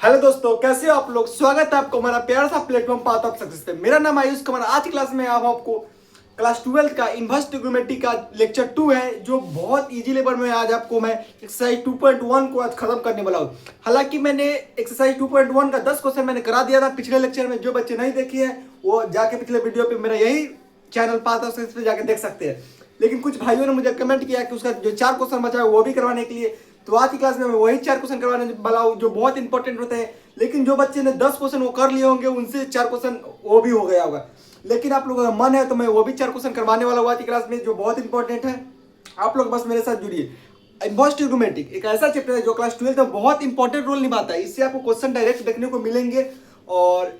Hello दोस्तों, कैसे हो आप लोग। स्वागत है आपको हमारा प्यारा सा प्लेटफॉर्म पाथ ऑफ सक्सेस पे। मेरा नाम आयुष कुमार। आज की क्लास में आप आपको क्लास 12 का इनवर्स ट्रिग्नोमेट्री का लेक्चर 2 है, जो बहुत इजी लेवल में आज आपको मैं एक्सरसाइज 2.1 को आज खत्म करने वाला हूँ। हालांकि मैंने एक्सरसाइज 2.1 का 10 क्वेश्चन मैंने करा दिया था पिछले लेक्चर में। जो बच्चे नहीं देखे हैं वो जाके पिछले वीडियो पे मेरा यही चैनल पाथ ऑफ सक्सेस पे जाके देख सकते हैं। लेकिन कुछ भाइयों ने मुझे कमेंट किया कि उसका जो 4 क्वेश्चन बचा है वो भी करवाने के लिए, तो आज की क्लास में मैं वही 4 क्वेश्चन करवाने वाला हूँ जो बहुत इंपॉर्टेंट होते हैं। लेकिन जो बच्चे ने 10 क्वेश्चन वो कर लिए होंगे उनसे 4 क्वेश्चन वो भी हो गया होगा। लेकिन आप लोगों का मन है तो मैं वो भी 4 क्वेश्चन करवाने वाला हूँ आज की क्लास में, जो बहुत इंपॉर्टेंट है। आप लोग बस मेरे साथ जुड़िए। इनवर्स ट्रिग्नोमेट्रिक एक ऐसा चैप्टर है जो क्लास 12 में बहुत इंपॉर्टेंट रोल निभाता है। इससे आपको क्वेश्चन डायरेक्ट देखने को मिलेंगे और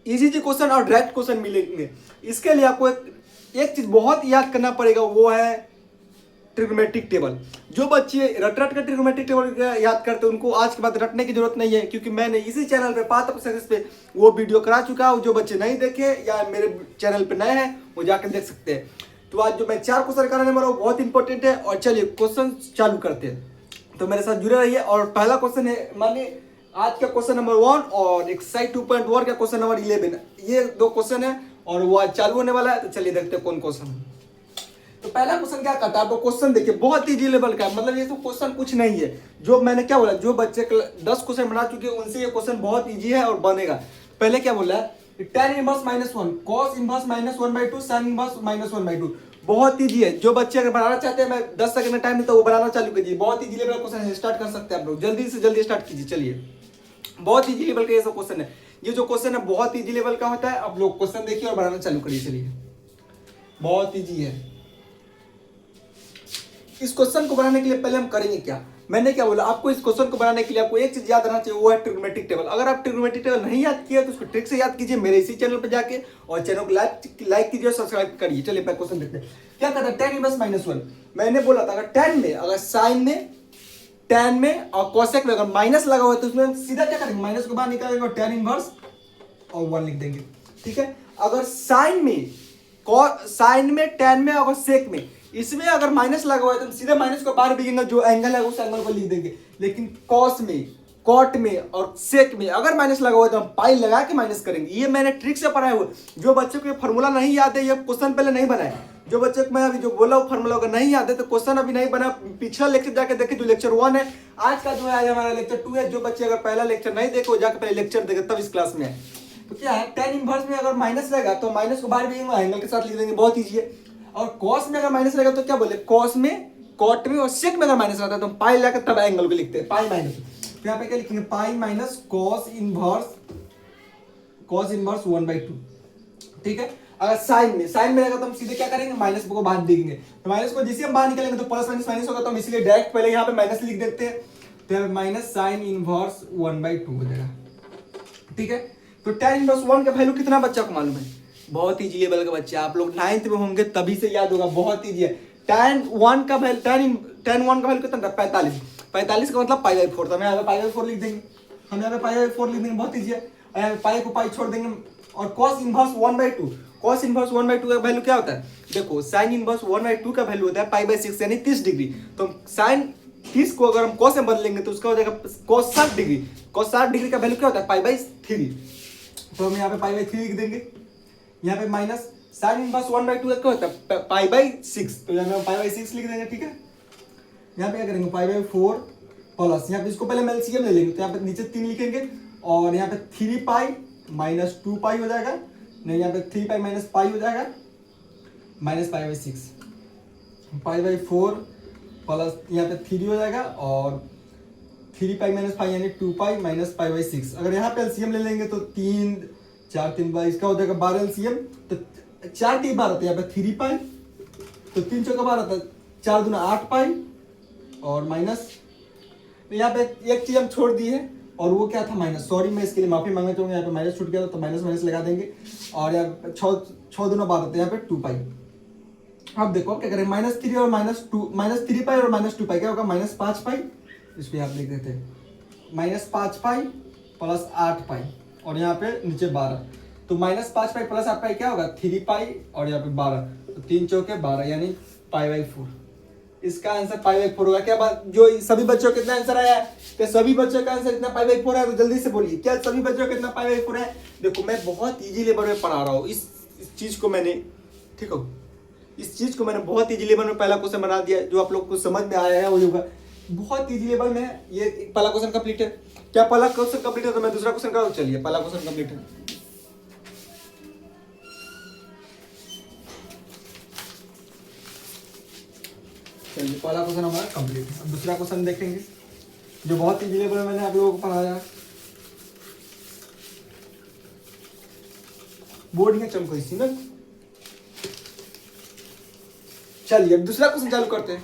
इजी क्वेश्चन और डायरेक्ट क्वेश्चन मिलेंगे। इसके लिए आपको एक चीज बहुत याद करना पड़ेगा, वो है ट्रिग्नोमेट्रिक टेबल। जो बच्चे रट रट कर ट्रिग्नोमेट्रिक टेबल याद करते हैं उनको आज के बाद रटने की जरूरत नहीं है, क्योंकि मैंने इसी चैनल पे पाथ ऑफ सक्सेस पे वो वीडियो करा चुका हूँ। जो बच्चे नहीं देखे या मेरे चैनल पे नए हैं वो जाकर देख सकते हैं। तो आज जो मैं 4 क्वेश्चन कराने वाला हूँ बहुत इंपॉर्टेंट है। और चलिए क्वेश्चन चालू करते हैं, तो मेरे साथ जुड़े रहिए। और पहला क्वेश्चन है माने आज का क्वेश्चन नंबर 1 और एक्सरसाइज 2.1 का क्वेश्चन नंबर 11। ये 2 क्वेश्चन है और वो आज चालू होने वाला है। तो चलिए देखते हैं कौन क्वेश्चन है। तो पहला क्वेश्चन क्या करता है, आपको क्वेश्चन देखिए बहुत इजी लेवल का है। मतलब ये तो क्वेश्चन कुछ नहीं है। जो मैंने क्या बोला, जो बच्चे 10 क्वेश्चन बना चुके हैं उनसे ये क्वेश्चन बहुत इजी है और बनेगा। पहले क्या बोला है, tan inverse -1 cos inverse -1/2 sin inverse -1/2। बहुत इजी है। जो बच्चे अगर बनाना चाहते हैं, मैं 10 सेकंड में टाइम देता हूं, वो बनाना चालू कीजिए। बहुत इजी लेवल का क्वेश्चन है, स्टार्ट कर सकते हैं आप लोग। जल्दी से जल्दी स्टार्ट कीजिए। चलिए बहुत इजी लेवल का ये सब क्वेश्चन है। ये जो क्वेश्चन है बहुत इजी लेवल का होता है। आप लोग क्वेश्चन देखिए और बनाना चालू करिए। चलिए बहुत इजी है। इस क्वेश्चन को बनाने के लिए पहले हम करेंगे क्या, मैंने क्या बोला आपको, इस क्वेश्चन को बनाने के लिए आपको एक चीज याद रखना चाहिए, वो है ट्रिग्नोमेट्रिक टेबल। अगर आप ट्रिग्नोमेट्रिक टेबल नहीं याद किया तो उसको ट्रिक से याद कीजिए मेरे इसी चैनल पर जाके, और चैनल को लाइक कीजिए और सब्सक्राइब करिए। चलिए पहले क्वेश्चन देखते हैं क्या कहता है। tan इनवर्स -1 मैंने बोला था अगर tan में, अगर sin में, tan में और cosec में अगर माइनस लगा हुआ है तो उसमें सीधा क्या करेंगे, माइनस को बाहर निकालेंगे और tan इनवर्स और 1 लिख देंगे। ठीक है। अगर sin में, tan में और sec में, इसमें अगर माइनस लगा हुआ है तो सीधे माइनस को बाहर बिकेंगे, जो एंगल है उस एंगल को लिख देंगे। लेकिन कॉस में, कॉट में और सेक में अगर माइनस लगा हुआ है तो हम पाई लगा के माइनस करेंगे। ये मैंने ट्रिक से पढ़ाया हुआ। जो बच्चों को ये फॉर्मूला नहीं याद है, ये क्वेश्चन पहले नहीं बनाए। जो बच्चे को मैं अभी जो बोला हूँ फॉर्मूला अगर नहीं याद है तो क्वेश्चन अभी नहीं बना। पिछला लेक्चर जाके देखे जो लेक्चर 1 है। आज का जो है आज हमारा लेक्चर 2 है। जो बच्चे अगर पहला लेक्चर नहीं देखे वो जाकर पहले लेक्चर देखे तब इस क्लास में है। तो क्या है, tan इनवर्स में अगर माइनस रहेगा तो माइनस को बाहर भी एंगल के साथ लिख देंगे, बहुत ईजी है। और cos में अगर माइनस रहेगा तो क्या बोले, cos में, cot में और sec में अगर माइनस रहता है तो पाई लाकर तब एंगल को लिखते हैं, पाई माइनस। तो यहाँ पे क्या लिखेंगे, पाई माइनस cos इनवर्स 1/2। ठीक है। अगर साइन में रहेगा तो हम सीधे क्या करेंगे, माइनस को बाहर देंगे। तो माइनस को जैसे हम बाहर निकालेंगे तो प्लस माइनस माइनस होगा, तो हम इसलिए डायरेक्ट पहले यहाँ पे माइनस लिख देते हैं। तो यहाँ पे माइनस साइन इनवर्स 1/2 हो जाएगा। ठीक है। तो tan इनवर्स 1 का वैल्यू कितना बच्चा को मालूम है, बहुत इजी लेवल का बच्चा। आप लोग 9th में होंगे तभी से याद होगा, बहुत इजी है। tan 1 का वैल्यू कितना था, 45 का मतलब π/4 था। मैं यहाँ पे π/4 लिख देंगे, हम यहाँ पे π/4 लिख देंगे, बहुत इजी है। और यहाँ पे पाई को पाई छोड़ देंगे। और cos इनवर्स 1/2, cos इनवर्स 1/2 का वैल्यू क्या होता है, देखो sin इनवर्स 1/2 का वैल्यू होता है π/6 यानी 30 डिग्री। तो sin 30 को अगर हम cos में बदलेंगे तो उसका हो जाएगा cos 60 डिग्री। cos 60 डिग्री का वैल्यू क्या होता है, π/3। तो हम यहाँ पे π/3 लिख देंगे। यहाँ पे माइनस साइन इनवर्स 1/2 क्या होता है, π/6। तो यहाँ पे हम π/6 लिख देंगे। ठीक है। यहाँ पे क्या करेंगे, π/4 प्लस, यहाँ पे इसको पहले हम एलसीएम ले लेंगे तो यहाँ पे नीचे 3 लिखेंगे और यहाँ पे 3π माइनस 2π हो जाएगा। नहीं, यहाँ पे 3π माइनस पाई हो जाएगा, माइनस π/6। π/4 प्लस यहाँ पे 3 हो जाएगा और 3π माइनस पाई यानी 2π माइनस π/6। अगर यहाँ पे एलसीएम ले लेंगे तो 3 4 3 बाई इसका हो जाएगा 12 एलसीएम। तो 4 3 12 होता है, यहाँ पे 3π, तो 3 चौका 12 था, 4 दूना 8π और माइनस। तो यहाँ पे एक चीज हम छोड़ दी है और वो क्या था, माइनस। सॉरी, मैं इसके लिए माफी मांगना चाहूंगा, यहाँ पे माइनस छूट गया था तो माइनस माइनस लगा देंगे। और यहाँ पे 6 दूना 12 था, यहाँ पे 2π। अब देखो क्या करें, -3 और -3π और -2π क्या होगा, -5π। इसको आप देख देते हैं, -5π प्लस 8π और यहाँ पे नीचे 12। तो -5π प्लस 8π क्या होगा, 3π और यहाँ पे 12। तो 3 चौके 12 यानी π/4। इसका आंसर पाई बाई 4 होगा। क्या बात, जो सभी बच्चों का कितना आंसर आया है? क्या सभी बच्चों का आंसर कितना पाई बाई 4 है? तो जल्दी से बोलिए, क्या सभी बच्चों का कितना पाई बाई 4 है? देखो मैं बहुत इजी लेवल में पढ़ा रहा हूँ इस चीज को मैंने, ठीक हो, इस चीज को मैंने बहुत इजी लेवल में पहला क्वेश्चन बना दिया, जो आप लोग को समझ में आया है वो होगा बहुत इजी लेवल में है। ये पहला क्वेश्चन कंप्लीट है। क्या पहला क्वेश्चन कंप्लीट है? तो मैं दूसरा क्वेश्चन करूँ। चलिए पहला क्वेश्चन कंप्लीट है। चलिए पहला क्वेश्चन हमारा कंप्लीट है। अब दूसरा क्वेश्चन देखेंगे जो बहुत इजी लेवल में मैंने आप लोगों को पढ़ाया। बोर्ड है चमको इसी में। चलिए अब दूसरा क्वेश्चन चालू करते हैं।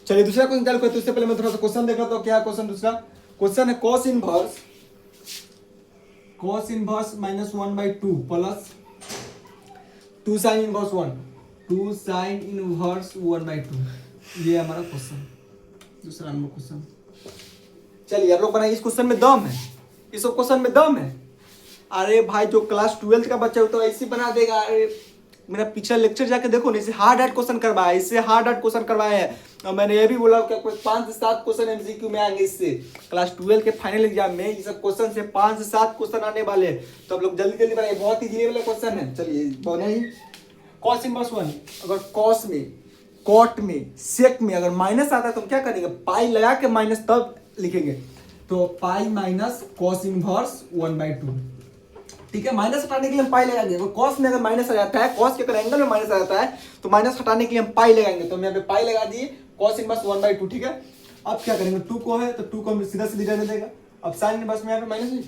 चलिए दूसरा क्वेश्चन चालू करते हैं। उससे पहले मैं थोड़ा सा क्वेश्चन देख रहा था। क्या क्वेश्चन? दूसरा क्वेश्चन है cos inverse -1/2 plus 2 sin inverse 1, 2 sin inverse 1/2। ये हमारा क्वेश्चन, दूसरा नंबर क्वेश्चन। चलिए आप लोग बनाइए। इस क्वेश्चन में दम है, इस क्वेश्चन में दम है। अरे भाई जो क्लास 12 का बच्चा हो तो ऐसे बना देगा। अरे मेरा पिछला लेक्चर जाके देखो ना, इससे हार्ड क्वेश्चन करवाया, इससे हार्ड क्वेश्चन करवाए हैं। और मैंने ये भी बोला कि 5 से 7 क्वेश्चन एमसीक्यू में आएंगे इससे। क्लास 12 के फाइनल एग्जाम में ये सब क्वेश्चन से 5 से 7 क्वेश्चन आने वाले हैं। तो आप लोग जल्दी जल्दी बनाइए, बहुत इजी वाला क्वेश्चन है। चलिए बनाइए। cos इनवर्स 1, अगर cos में, cot में, sec में अगर माइनस आता है तो हम क्या करेंगे? पाई लगा के माइनस तब लिखेंगे। तो पाई माइनस cos इनवर्स 1/2, ठीक है। माइनस हटाने के लिए हम पाई लगाएंगे। अगर cos में अगर माइनस आ जाता है, cos के अगर एंगल में माइनस आ जाता है तो माइनस हटाने के लिए हम पाई लगाएंगे। तो हम यहाँ पे पाई लगा दिए, cos इनवर्स 1/2, ठीक है। अब क्या करेंगे? 2 को है तो 2 को हम सीधा सीधी रहने देगा। अब sin इनवर्स में यहाँ पे माइनस है।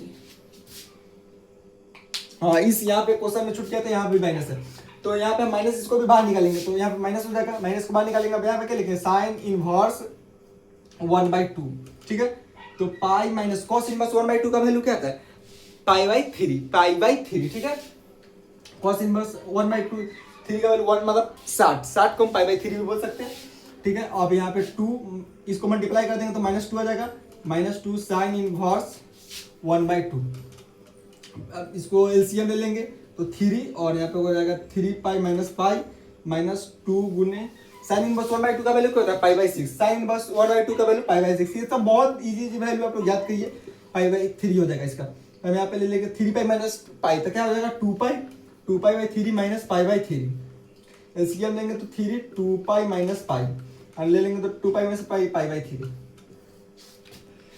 हाँ, इस यहाँ पे क्वेश्चन में छूट गया था, यहाँ पे माइनस है तो यहाँ पे माइनस, इसको भी बाहर निकालेंगे तो यहाँ पे माइनस हो जाएगा। माइनस को बाहर निकालेंगे। अब यहाँ पे क्या लिखेंगे? sin इनवर्स 1/2, ठीक है। तो पाई माइनस cos इनवर्स 1/2 का वैल्यू क्या आता है? पाई बाई 3, ठीक है। cos इनवर्स 1/2, 3 का वैल्यू 1 मतलब 60 को हम पाई/3 भी बोल सकते हैं, ठीक है। अब यहाँ पे 2 इसको मल्टीप्लाई कर देंगे तो -2 आ जाएगा। -2 sin इनवर्स 1/2। अब इसको एलसीएम ले लेंगे तो 3 और यहाँ पे हो जाएगा 3 पाई -2 गुने sin इनवर्स 1/2 का वैल्यू क्या होता है? पाई/6। sin इनवर्स 1/2 का वैल्यू पाई/6। ये सब बहुत इजी वैल्यू आप लोग याद करिए। पाई/3 हो जाएगा इसका। हम यहाँ पे ले लेंगे 3 पाई माइनस पाई तो क्या हो जाएगा? 2 पाई/3 माइनस पाई/3। एलसीएम लेंगे तो 3 2 पाई माइनस पाई और ले लेंगे तो 2 पाई माइनस पाई/3।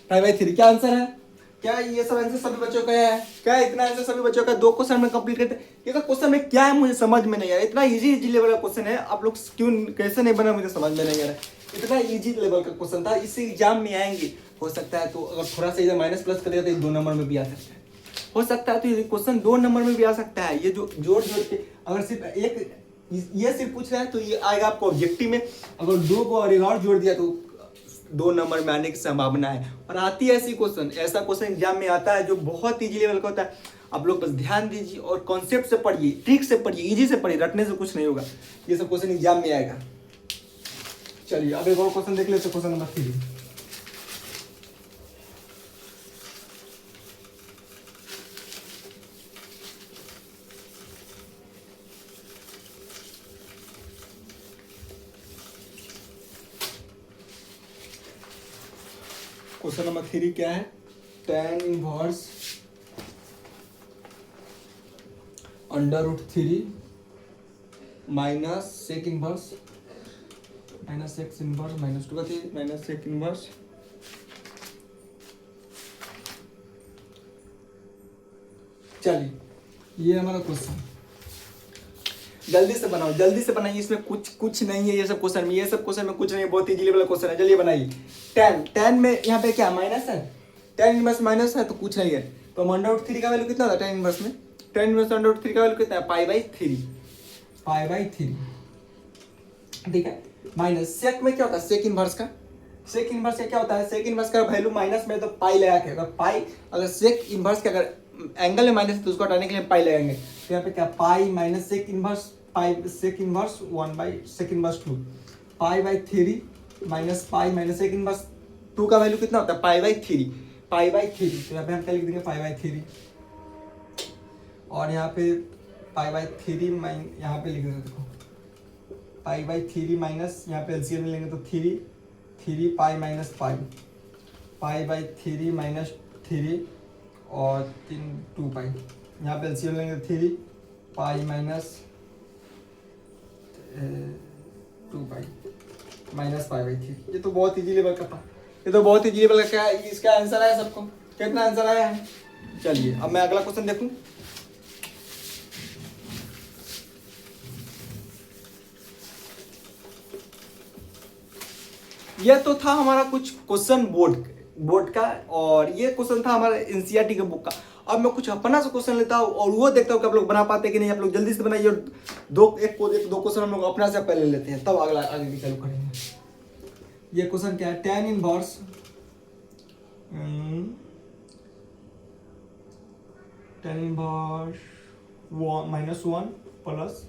पाई/3 क्या आंसर है? क्या ये सब आंसर सभी बच्चों का है? क्या इतना आंसर सभी बच्चों का? 2 क्वेश्चन में कंप्लीट करते। ये क्वेश्चन में क्या है मुझे समझ में नहीं आ रहा। इतना इजी लेवल का क्वेश्चन है, आप लोग क्यों कैसे नहीं बना मुझे समझ में नहीं आ रहा। इतना इजी लेवल का क्वेश्चन था, इससे एग्जाम में आएंगे। हो सकता है तो अगर थोड़ा सा इधर माइनस प्लस करेगा तो ये 2 नंबर में भी आ सकता है। हो सकता है तो ये क्वेश्चन 2 नंबर में भी आ सकता है। ये जो जोड़ के अगर सिर्फ एक ये सिर्फ पूछ रहा है तो ये आएगा आपको ऑब्जेक्टिव में। अगर 2 को और एक और जोड़ दिया तो 2 नंबर में आने की संभावना है। और आती है ऐसी क्वेश्चन, ऐसा क्वेश्चन एग्जाम में आता है जो बहुत इजी लेवल का होता है। आप लोग बस ध्यान दीजिए और कॉन्सेप्ट से पढ़िए, ट्रिक से पढ़िए, इजी से पढ़िए, रटने से कुछ नहीं होगा। ये सब क्वेश्चन एग्जाम में आएगा। चलिए अब एक और क्वेश्चन देख लेते, क्वेश्चन नंबर 3। क्वेश्चन नंबर 3 क्या है? tan inverse √3 minus sec inverse -2 का थी माइनस सेक इनवर्स चलिए ये हमारा क्वेश्चन। जल्दी से बनाओ, जल्दी से बनाइए। इसमें कुछ नहीं है ये सब क्वेश्चन में, ये सब क्वेश्चन में कुछ नहीं है, बहुत इजी लेवल क्वेश्चन है। चलिए बनाइए। tan में यहाँ पे क्या माइनस है? tan इनवर्स माइनस है तो कुछ नहीं है। तो √3 का वैल्यू कितना होता है tan इनवर्स में? tan इनवर्स √3 का वैल्यू कितना है? पाई/3, ठीक है। माइनस सेक में क्या होता है? सेक इनवर्स का क्या होता है? सेक इनवर्स का वैल्यू माइनस में तो पाई लगा के, अगर सेक इनवर्स के अगर एंगल में माइनस है तो उसको हटाने के लिए पाई लगाएंगे। तो यहाँ पे क्या पाई माइनस सेक इनवर्स 1/2 पाई/3 minus pi minus sec inverse 2 का वैल्यू कितना होता है? पाई/3। तो यहाँ पे हम क्या लिख देंगे? पाई/3 और यहाँ पे पाई/3 यहाँ पे लिख देंगे। देखो पाई बाई 3 माइनस, यहाँ पे एलसीएम में लेंगे तो 3 pi minus pi, pi by 3 minus 3 और 2 पाई, यहाँ पे एलसीएम लेंगे 3 pi minus 2 pi minus pi by 3। ये तो बहुत इजी लेवल का था, ये तो बहुत इजी लेवल का। क्या इसका आंसर आया सबको? कितना आंसर आया है? चलिए अब मैं अगला क्वेश्चन देखूं। ये तो था हमारा कुछ क्वेश्चन बोर्ड का, और ये क्वेश्चन था हमारा एनसीईआरटी के बुक का। अब मैं कुछ अपना से क्वेश्चन लेता हूँ और वो देखता हूँ कि आप लोग बना पाते कि नहीं। आप लोग जल्दी से बनाइए, दो क्वेश्चन हम लोग अपना से पहले लेते हैं, तब अगला आगे की चालू करेंगे। ये क्वेश्चन क्या है? tan inverse -1 plus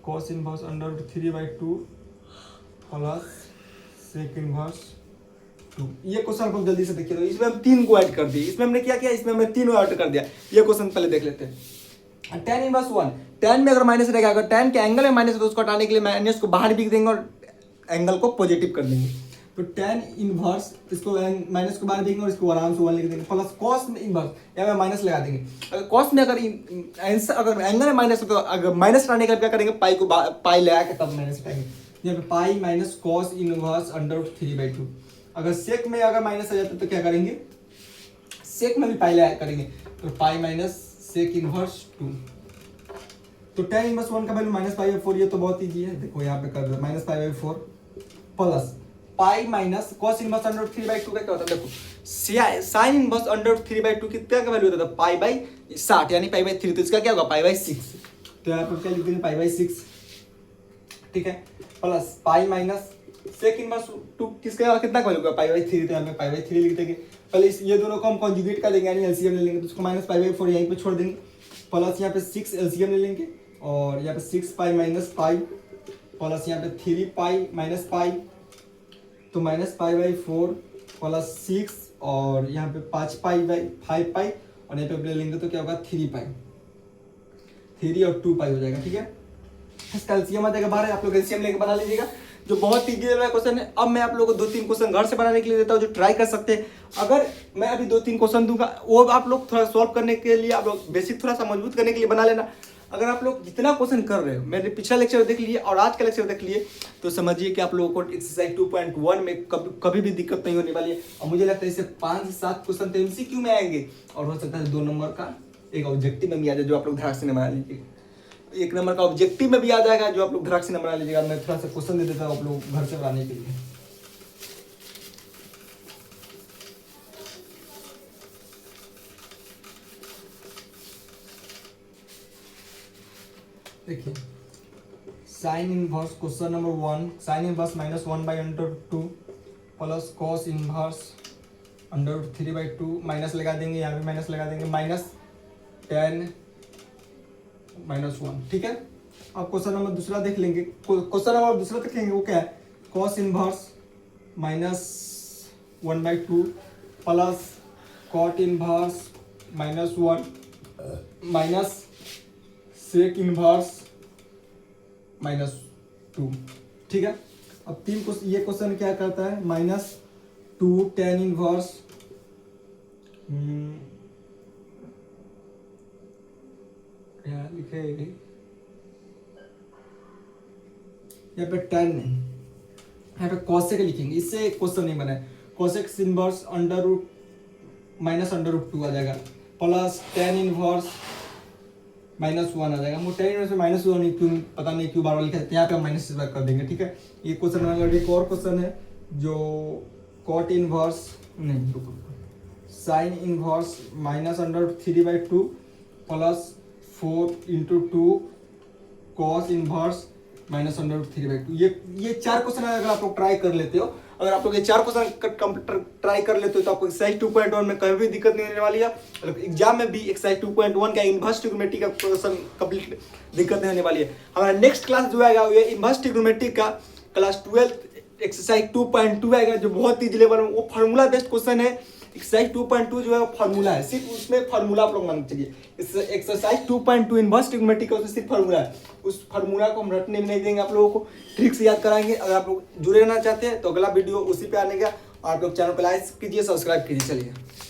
cos inverse √3/2 plus sec inverse 2। ये क्वेश्चन को जल्दी से देखिए। तो इसमें हम 3 को ऐड कर दिए, इसमें हमने क्या किया, इसमें हमने 3 को ऐड कर दिया। ये क्वेश्चन पहले देख लेते हैं। tan इनवर्स 1, tan में अगर माइनस रहेगा, अगर tan के एंगल में माइनस है तो उसको हटाने के लिए माइनस को बाहर बिक देंगे और एंगल को पॉजिटिव कर देंगे। तो tan इनवर्स, इसको माइनस को बाहर देंगे और इसको आराम से 1 लिख देंगे, प्लस cos इनवर्स यहाँ पे माइनस लगा देंगे। अगर cos में अगर एंगल में माइनस है तो अगर माइनस हटाने के लिए क्या करेंगे, पाई लगा के तब माइनस हटाएंगे। यहाँ पे पाई माइनस cos इनवर्स √3/2। अगर सेक में अगर माइनस आ जाता तो क्या करेंगे, सेक में भी पाई लगा करेंगे, तो पाई माइनस सेक इनवर्स 2। तो tan इनवर्स 1 का वैल्यू -π/4। ये तो बहुत इजी है, देखो यहाँ पे कर दो -π/4 plus pi minus cos inverse √3/2 का क्या होता है, देखो sin इनवर्स √3/2 कितना का वैल्यू होता है, π/60 यानी π/3। तो इसका क्या होगा, π/6। तो यहाँ पर क्या लिख देंगे, π/6, ठीक है, plus pi minus sec inverse 2 किसका कितना का वैल्यू होगा, π/3। तो यहाँ पे π/3 लिख देंगे। पहले ये दोनों को हम कॉन्जुगेट कर देंगे, यानी एलसीएम ले लेंगे, तो उसको -π/4 यहीं पे छोड़ देंगे, प्लस यहाँ पे 6 एलसीएम ले लेंगे और यहाँ पे 6 पाई माइनस पाई प्लस यहाँ पे 3 पाई माइनस पाई, तो -π/4 प्लस 6 और यहाँ पे 5 पाई/5 पाई और यहाँ पे ले लेंगे तो क्या होगा 3 पाई, 3 और 2 पाई हो जाएगा, ठीक है। इसका एलसीएम आ जाएगा 12। आप लोग एलसीएम लेके बना लीजिएगा, जो बहुत इजी क्वेश्चन है। अब मैं आप लोगों को 2-3 क्वेश्चन घर से बनाने के लिए देता हूँ, जो ट्राई कर सकते हैं। अगर मैं अभी 2-3 क्वेश्चन दूंगा, वो आप लोग थोड़ा सॉल्व करने के लिए, आप लोग बेसिक थोड़ा सा मजबूत करने के लिए बना लेना। अगर आप लोग जितना क्वेश्चन कर रहे हो, मैंने पिछला लेक्चर देख लिए और आज का लेक्चर देख लिए, तो समझिए कि आप लोगों को एक्सरसाइज 2.1 में कभी भी दिक्कत नहीं होने वाली है। और मुझे लगता है इससे 5 से 7 क्वेश्चन तो एमसीक्यू में आएंगे और हो सकता है 2 नंबर का एक ऑब्जेक्टिव में भी आ जाए, जो आप लोग धड़ाक से बना लीजिएगा। 1 नंबर का ऑब्जेक्टिव में भी आ जाएगा, जो आप लोग धड़ाक से बना लीजिएगा। मैं थोड़ा सा क्वेश्चन दे देता हूँ आप लोग घर से बनाने के लिए। देखिए, sine inverse question number 1, sine inverse -1/√2 plus cos inverse √3/2 minus लगा देंगे, यहाँ पे माइनस लगा देंगे, -tan -1, ठीक है। अब क्वेश्चन नंबर दूसरा देख लेंगे। क्वेश्चन नंबर दूसरा देख लेंगे, वो क्या है, cos inverse -1/2 plus cot inverse -1 minus sec inverse -2, ठीक है। अब 3 क्वेश्चन, ये क्वेश्चन क्या करता है, -2 tan इनवर्स यहाँ लिखे यहाँ पे tan नहीं, यहाँ पे cosec लिखेंगे, इससे क्वेश्चन नहीं बना है। cosec इनवर्स -√2 आ जाएगा प्लस tan इनवर्स -1 आ जाएगा। tan इनवर्स में -1 क्यों, पता नहीं क्यों बार बार लिखा है, यहाँ पे हम माइनस कर देंगे, ठीक है। ये क्वेश्चन अगर एक और क्वेश्चन है जो cot इनवर्स नहीं, sine inverse -√3/2 plus 4 × 2 cos inverse -√3/2। ये 4 क्वेश्चन अगर आप लोग ट्राई कर लेते हो, अगर आप लोग ये 4 क्वेश्चन ट्राई कर लेते हो, तो आपको एक्सरसाइज 2.1 में कभी भी दिक्कत नहीं होने वाली है। एग्जाम में भी एक्सरसाइज 2.1 का इनवर्स ट्रिग्नोमेट्री का क्वेश्चन कंप्लीट दिक्कत नहीं होने वाली है। हमारा नेक्स्ट क्लास जो आएगा वो इनवर्स ट्रिग्नोमेट्री का क्लास 12 एक्सरसाइज 2.2 आएगा, जो बहुत ईजी लेवल में, वो फार्मूला बेस्ड क्वेश्चन है। एक्सरसाइज 2.2 जो है फार्मूला है, सिर्फ उसमें फार्मूला आप लोग मान के चलिए। एक्सरसाइज 2.2 इनवर्स ट्रिग्नोमेट्री का उसमें सिर्फ फार्मूला है, उस फार्मूला को हम रटने भी नहीं देंगे, आप लोगों को ट्रिक्स याद कराएंगे। अगर आप लोग जुड़े रहना चाहते हैं तो अगला वीडियो उसी पे आने का, आप लोग चैनल को लाइक कीजिए, सब्सक्राइब कीजिए। चलिए।